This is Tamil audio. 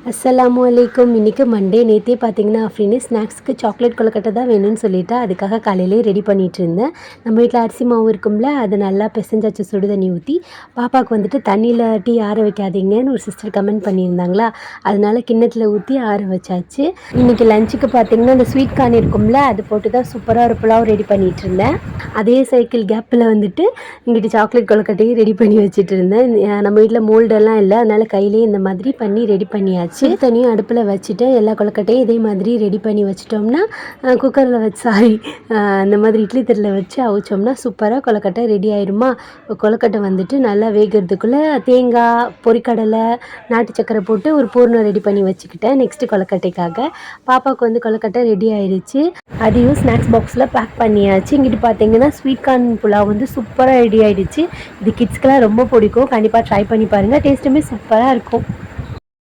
அஸ்ஸலாமு அலைக்கும். இன்றைக்கி மண்டே. நேற்றே பார்த்தீங்கன்னா அப்படின்னு ஸ்நாக்ஸ்க்கு சாக்லேட் கொழுக்கட்டை தான் வேணும்னு சொல்லிவிட்டு அதுக்காக காலையிலே ரெடி பண்ணிகிட்டு இருந்தேன். நம்ம வீட்டில் அரிசி மாவு இருக்கும்ல, அது நல்லா பிசைஞ்சாச்சு சுடு தண்ணி ஊற்றி. பாப்பாவுக்கு வந்துட்டு தண்ணியில் டீ ஆற வைக்காதீங்கன்னு ஒரு சிஸ்டர் கமெண்ட் பண்ணியிருந்தாங்களா, அதனால கிண்ணத்தில் ஊற்றி ஆற வச்சாச்சு. இன்றைக்கி லஞ்சுக்கு பார்த்தீங்கன்னா இந்த ஸ்வீட் கார்ன் இருக்கும்ல, அது போட்டு தான் சூப்பராக ஒரு புலாவ் ரெடி பண்ணிகிட்டு இருந்தேன். அதே சைக்கிள் கேப்பில் வந்துட்டு இங்கிட்டு சாக்லேட் கொழுக்கட்டையும் ரெடி பண்ணி வச்சுட்டு இருந்தேன். நம்ம வீட்டில் மோல்டெல்லாம் இல்லை, அதனால் கையிலேயே இந்த மாதிரி பண்ணி ரெடி பண்ணியாச்சு. தனியும் அடுப்பில் வச்சுட்டு எல்லா கொழுக்கட்டையும் இதே மாதிரி ரெடி பண்ணி வச்சிட்டோம்னா குக்கரில் வச்சு இந்த மாதிரி இட்லி தட்டில் வச்சு அவிச்சோம்னா சூப்பராக கொழுக்கட்டை ரெடி ஆயிடுமா. கொழுக்கட்டை வந்துட்டு நல்லா வேகிறதுக்குள்ளே தேங்காய், பொரிக்கடலை, நாட்டு சக்கரை போட்டு ஒரு பூர்ணம் ரெடி பண்ணி வச்சுக்கிட்டேன். நெக்ஸ்ட்டு கொழுக்கட்டைக்காக பாப்பாவுக்கு வந்து கொழுக்கட்டை ரெடி ஆயிடுச்சு. அதையும் ஸ்நாக்ஸ் பாக்ஸில் பேக் பண்ணியாச்சு. இங்கிட்டு பார்த்தீங்கன்னா ஸ்வீட் கார்ன் புலாவ் வந்து சூப்பராக ரெடி ஆகிடுச்சு. இது கிட்ஸ்க்கெலாம் ரொம்ப பிடிக்கும். கண்டிப்பாக ட்ரை பண்ணி பாருங்கள். டேஸ்ட்டுமே சூப்பராக இருக்கும்.